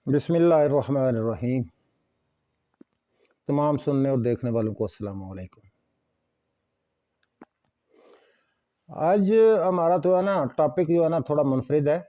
بسم اللہ الرحمن الرحیم۔ تمام سننے اور دیکھنے والوں کو السلام علیکم۔ آج ہمارا تو ہے نا ٹاپک جو ہے نا تھوڑا منفرد ہے،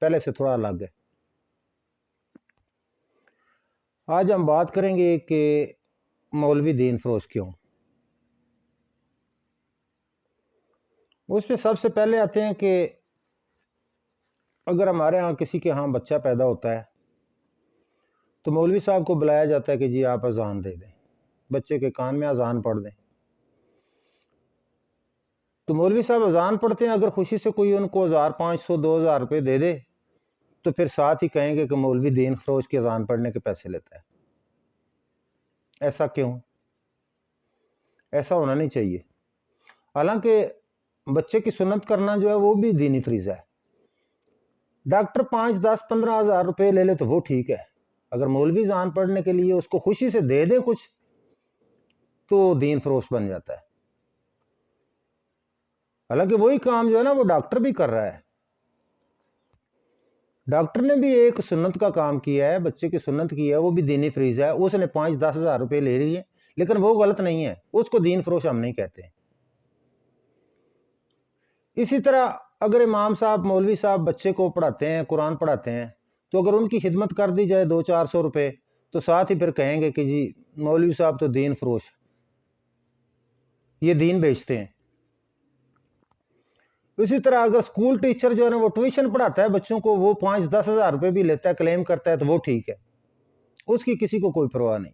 پہلے سے تھوڑا الگ ہے۔ آج ہم بات کریں گے کہ مولوی دین فروش کیوں۔ اس پہ سب سے پہلے آتے ہیں کہ اگر ہمارے ہاں کسی کے ہاں بچہ پیدا ہوتا ہے تو مولوی صاحب کو بلایا جاتا ہے کہ جی آپ اذان دے دیں، بچے کے کان میں اذان پڑھ دیں۔ تو مولوی صاحب اذان پڑھتے ہیں، اگر خوشی سے کوئی ان کو 1500 2000 روپے دے دے تو پھر ساتھ ہی کہیں گے کہ مولوی دین فروش کی اذان پڑھنے کے پیسے لیتا ہے۔ ایسا کیوں؟ ایسا ہونا نہیں چاہیے۔ حالانکہ بچے کی سنت کرنا جو ہے وہ بھی دینی فریضہ ہے۔ ڈاکٹر 5 10 15 ہزار روپے لے لے تو وہ ٹھیک ہے، اگر مولوی اذان پڑھنے کے لیے اس کو خوشی سے دے دے کچھ تو دین فروش بن جاتا ہے۔ حالانکہ وہی کام جو ہے نا وہ ڈاکٹر بھی کر رہا ہے۔ ڈاکٹر نے بھی ایک سنت کا کام کیا ہے، بچے کی سنت کی ہے، وہ بھی دینی فریضہ ہے۔ اس نے 5 10 ہزار روپے لے لیے، لیکن وہ غلط نہیں ہے، اس کو دین فروش ہم نہیں کہتے ہیں۔ اسی طرح اگر امام صاحب مولوی صاحب بچے کو پڑھاتے ہیں، قرآن پڑھاتے ہیں، تو اگر ان کی خدمت کر دی جائے 200 400 روپے تو ساتھ ہی پھر کہیں گے کہ جی مولوی صاحب تو دین فروش، یہ دین بیچتے ہیں۔ اسی طرح اگر اسکول ٹیچر جو ہے نا وہ ٹیوشن پڑھاتا ہے بچوں کو، وہ 5 10 ہزار روپے بھی لیتا ہے، کلیم کرتا ہے، تو وہ ٹھیک ہے، اس کی کسی کو کوئی پرواہ نہیں۔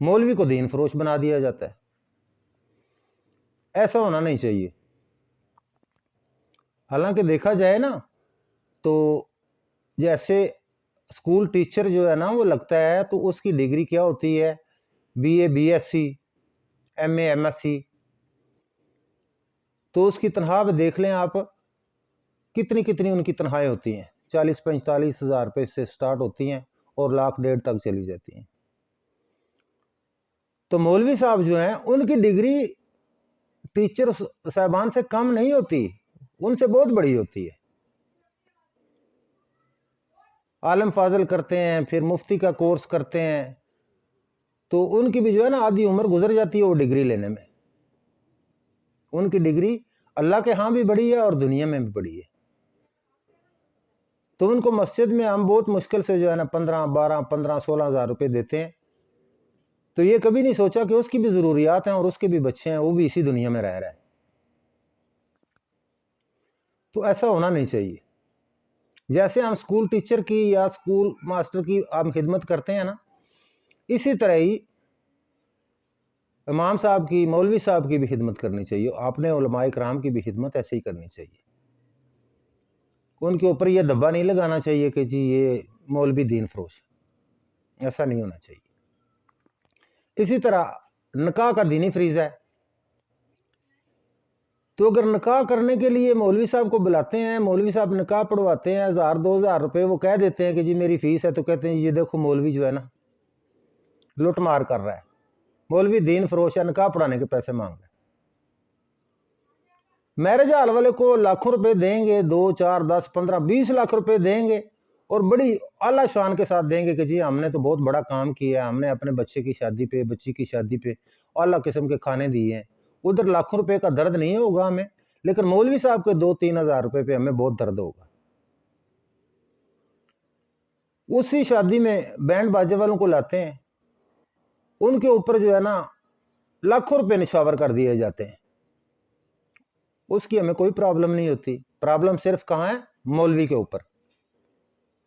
مولوی کو دین فروش بنا دیا جاتا ہے۔ ایسا ہونا نہیں چاہیے۔ حالانکہ دیکھا جائے نا تو جیسے اسکول ٹیچر جو ہے نا وہ لگتا ہے تو اس کی ڈگری کیا ہوتی ہے؟ B A B S C M A M S C. تو اس کی تنخواہ پہ دیکھ لیں آپ کتنی ان کی تنخواہیں ہوتی ہیں، 40 45 ہزار روپے سے سٹارٹ ہوتی ہیں اور 1.5 لاکھ تک چلی جاتی ہیں۔ تو مولوی صاحب جو ہیں ان کی ڈگری ٹیچر صاحبان سے کم نہیں ہوتی، ان سے بہت بڑی ہوتی ہے۔ عالم فاضل کرتے ہیں، پھر مفتی کا کورس کرتے ہیں، تو ان کی بھی جو ہے نا آدھی عمر گزر جاتی ہے وہ ڈگری لینے میں۔ ان کی ڈگری اللہ کے ہاں بھی بڑی ہے اور دنیا میں بھی بڑی ہے۔ تو ان کو مسجد میں ہم بہت مشکل سے جو ہے نا 15 12 15 16 ہزار روپے دیتے ہیں، تو یہ کبھی نہیں سوچا کہ اس کی بھی ضروریات ہیں اور اس کے بھی بچے ہیں، وہ بھی اسی دنیا میں رہ رہے ہیں۔ تو ایسا ہونا نہیں چاہیے۔ جیسے ہم اسکول ٹیچر کی یا اسکول ماسٹر کی ہم خدمت کرتے ہیں نا، اسی طرح ہی امام صاحب کی، مولوی صاحب کی بھی خدمت کرنی چاہیے، اپنے علماء کرام کی بھی خدمت ایسے ہی کرنی چاہیے۔ ان کے اوپر یہ دبا نہیں لگانا چاہیے کہ جی یہ مولوی دین فروش، ایسا نہیں ہونا چاہیے۔ اسی طرح نکاح کا دینی فریضہ ہے، تو اگر نکاح کرنے کے لیے مولوی صاحب کو بلاتے ہیں، مولوی صاحب نکاح پڑھواتے ہیں، 1000 2000 روپے وہ کہہ دیتے ہیں کہ جی میری فیس ہے، تو کہتے ہیں یہ دیکھو مولوی جو ہے نا لوٹ مار کر رہا ہے، مولوی دین فروش ہے، نکاح پڑھانے کے پیسے مانگ رہا ہے۔ میرج ہال والے کو لاکھوں روپے دیں گے، 2 4 10 15 20 لاکھ روپے دیں گے اور بڑی اعلیٰ شان کے ساتھ دیں گے کہ جی ہم نے تو بہت بڑا کام کیا ہے، ہم نے اپنے بچے کی شادی پہ، بچی کی شادی پہ اعلیٰ قسم کے کھانے دیے ہیں۔ ادھر لاکھوں روپے کا درد نہیں ہوگا ہمیں، لیکن مولوی صاحب کے 2 3 ہزار روپے پہ ہمیں بہت درد ہوگا۔ اسی شادی میں بینڈ باجے والوں کو لاتے ہیں، ان کے اوپر جو ہے نا لاکھوں روپے نشاور کر دیے جاتے ہیں، اس کی ہمیں کوئی پرابلم نہیں ہوتی۔ پرابلم صرف کہاں ہے؟ مولوی کے اوپر۔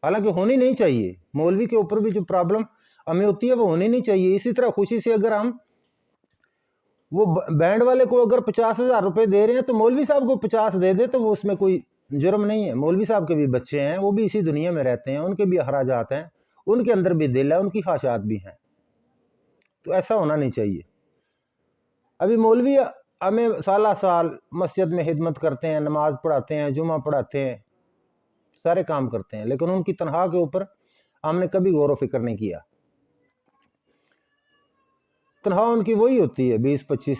حالانکہ ہونی نہیں چاہیے، مولوی کے اوپر بھی جو پرابلم ہمیں ہوتی ہے وہ ہونی نہیں چاہیے۔ اسی طرح خوشی سے اگر ہم وہ بینڈ والے کو اگر 50 ہزار روپے دے رہے ہیں تو مولوی صاحب کو 50 دے دے تو وہ اس میں کوئی جرم نہیں ہے۔ مولوی صاحب کے بھی بچے ہیں، وہ بھی اسی دنیا میں رہتے ہیں، ان کے بھی اخراجات ہیں، ان کے اندر بھی دل ہے، ان کی خواہشات بھی ہیں، تو ایسا ہونا نہیں چاہیے۔ ابھی مولوی ہمیں سالہ سال مسجد میں خدمت کرتے ہیں، نماز پڑھاتے ہیں، جمعہ پڑھاتے ہیں، سارے کام کرتے ہیں، لیکن ان کی تنخواہ کے اوپر ہم نے کبھی غور و فکر نہیں کیا۔ تنخواہ ان کی وہی ہوتی ہے 20 25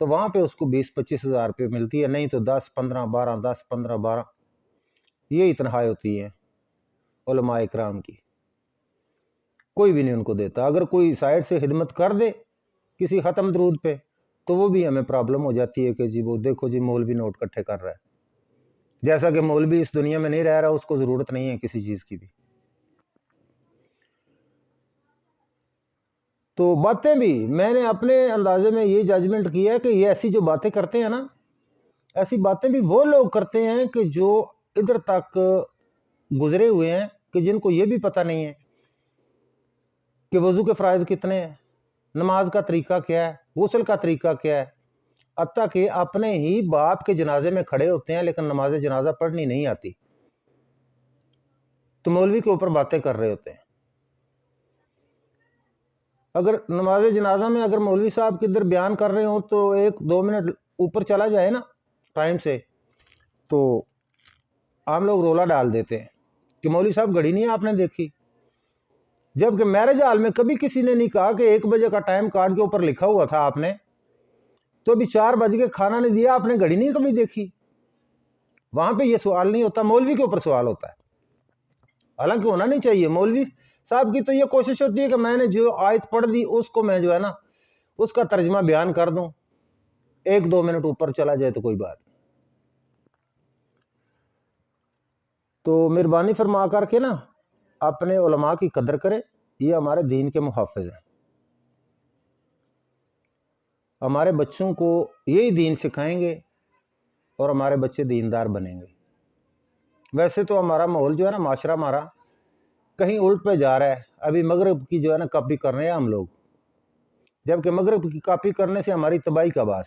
تو وہاں پہ اس کو 20-25 ہزار روپے ملتی ہے، نہیں تو 10-15-12 10-15-12 یہی تنخواہیں ہوتی ہیں علماء اکرام کی. کوئی بھی نہیں ان کو دیتا. اگر کوئی سائڈ سے خدمت کر دے کسی ختم درود پہ تو وہ بھی ہمیں پرابلم ہو جاتی ہے کہ جی وہ دیکھو جی مولوی نوٹ اکٹھے کر رہا ہے، جیسا کہ مولوی اس دنیا میں نہیں رہ رہا، اس کو ضرورت نہیں ہے کسی چیز کی بھی. تو باتیں بھی میں نے اپنے اندازے میں یہ ججمنٹ کیا ہے کہ یہ ایسی جو باتیں کرتے ہیں نا، ایسی باتیں بھی وہ لوگ کرتے ہیں کہ جو ادھر تک گزرے ہوئے ہیں کہ جن کو یہ بھی پتہ نہیں ہے کہ وضو کے فرائض کتنے ہیں، نماز کا طریقہ کیا ہے، غسل کا طریقہ کیا ہے، حتیٰ کہ اپنے ہی باپ کے جنازے میں کھڑے ہوتے ہیں لیکن نماز جنازہ پڑھنی نہیں آتی، تو مولوی کے اوپر باتیں کر رہے ہوتے ہیں. اگر نماز جنازہ میں اگر مولوی صاحب کدھر بیان کر رہے ہوں تو 1-2 منٹ اوپر چلا جائے نا ٹائم سے، تو عام لوگ رولا ڈال دیتے ہیں کہ مولوی صاحب گھڑی نہیں آپ نے دیکھی، جبکہ میرج ہال میں کبھی کسی نے نہیں کہا کہ 1 بجے کا ٹائم کارڈ کے اوپر لکھا ہوا تھا آپ نے تو ابھی 4 بج کے کھانا نہیں دیا، آپ نے گھڑی نہیں کبھی دیکھی. وہاں پہ یہ سوال نہیں ہوتا، مولوی کے اوپر سوال ہوتا ہے. حالانکہ ہونا نہیں چاہیے. مولوی صاحب کی تو یہ کوشش ہوتی ہے کہ میں نے جو آیت پڑھ دی اس کو میں جو ہے نا اس کا ترجمہ بیان کر دوں، 1-2 منٹ اوپر چلا جائے تو کوئی بات. تو مہربانی فرما کر کے نا اپنے علماء کی قدر کریں، یہ ہمارے دین کے محافظ ہیں. ہمارے بچوں کو یہی دین سکھائیں گے اور ہمارے بچے دیندار بنیں گے. ویسے تو ہمارا ماحول جو ہے نا، معاشرہ ہمارا کہیں الٹ پہ جا رہا ہے. ابھی مغرب کی جو ہے نا کاپی کر رہے ہیں ہم لوگ، جبکہ مغرب کی کاپی کرنے سے ہماری تباہی کا باعث.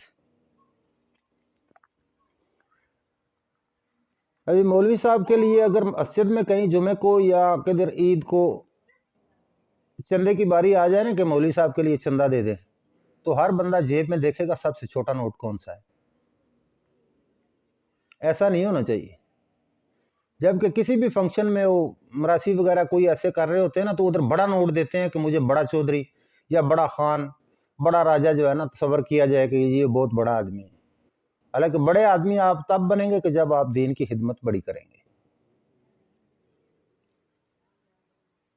ابھی مولوی صاحب کے لیے اگر مسجد میں کہیں جمعے کو یا کدھر عید کو چندے کی باری آ جائے نا کہ مولوی صاحب کے لیے چندہ دے دیں، تو ہر بندہ جیب میں دیکھے گا سب سے چھوٹا نوٹ کون سا ہے. ایسا نہیں ہونا چاہیے. جبکہ کسی بھی فنکشن میں وہ مراسی وغیرہ کوئی ایسے کر رہے ہوتے ہیں نا تو ادھر بڑا نوٹ دیتے ہیں کہ مجھے بڑا چودھری یا بڑا خان، بڑا راجہ جو ہے نا تصور کیا جائے کہ یہ بہت بڑا آدمی ہے. حالانکہ بڑے آدمی آپ تب بنیں گے کہ جب آپ دین کی خدمت بڑی کریں گے.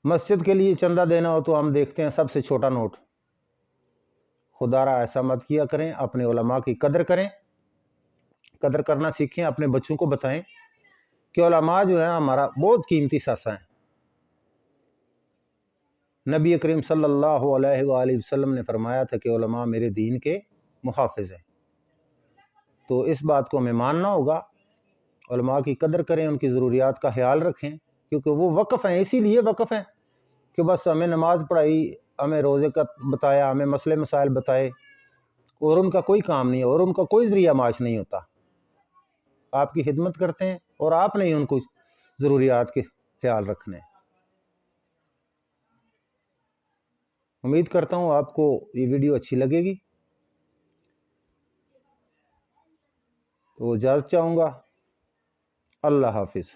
مسجد کے لیے چندہ دینا ہو تو ہم دیکھتے ہیں سب سے چھوٹا نوٹ. خدا را ایسا مت کیا کریں. اپنے علماء کی قدر کریں، قدر کرنا سیکھیں، اپنے بچوں کو بتائیں کہ علماء جو ہیں ہمارا بہت قیمتی ساسہ ہیں. نبی کریم صلی اللہ علیہ وآلہ وسلم نے فرمایا تھا کہ علماء میرے دین کے محافظ ہیں. تو اس بات کو ہمیں ماننا ہوگا. علماء کی قدر کریں، ان کی ضروریات کا خیال رکھیں، کیونکہ وہ وقف ہیں. اسی لیے وقف ہیں کہ بس ہمیں نماز پڑھائی، ہمیں روزے کا بتایا، ہمیں مسئلے مسائل بتائے، اور ان کا کوئی کام نہیں ہے اور ان کا کوئی ذریعہ معاش نہیں ہوتا. آپ کی خدمت کرتے ہیں اور آپ نے ہی ان کو ضروریات کے خیال رکھنے. امید کرتا ہوں آپ کو یہ ویڈیو اچھی لگے گی. تو اجازت چاہوں گا. اللہ حافظ.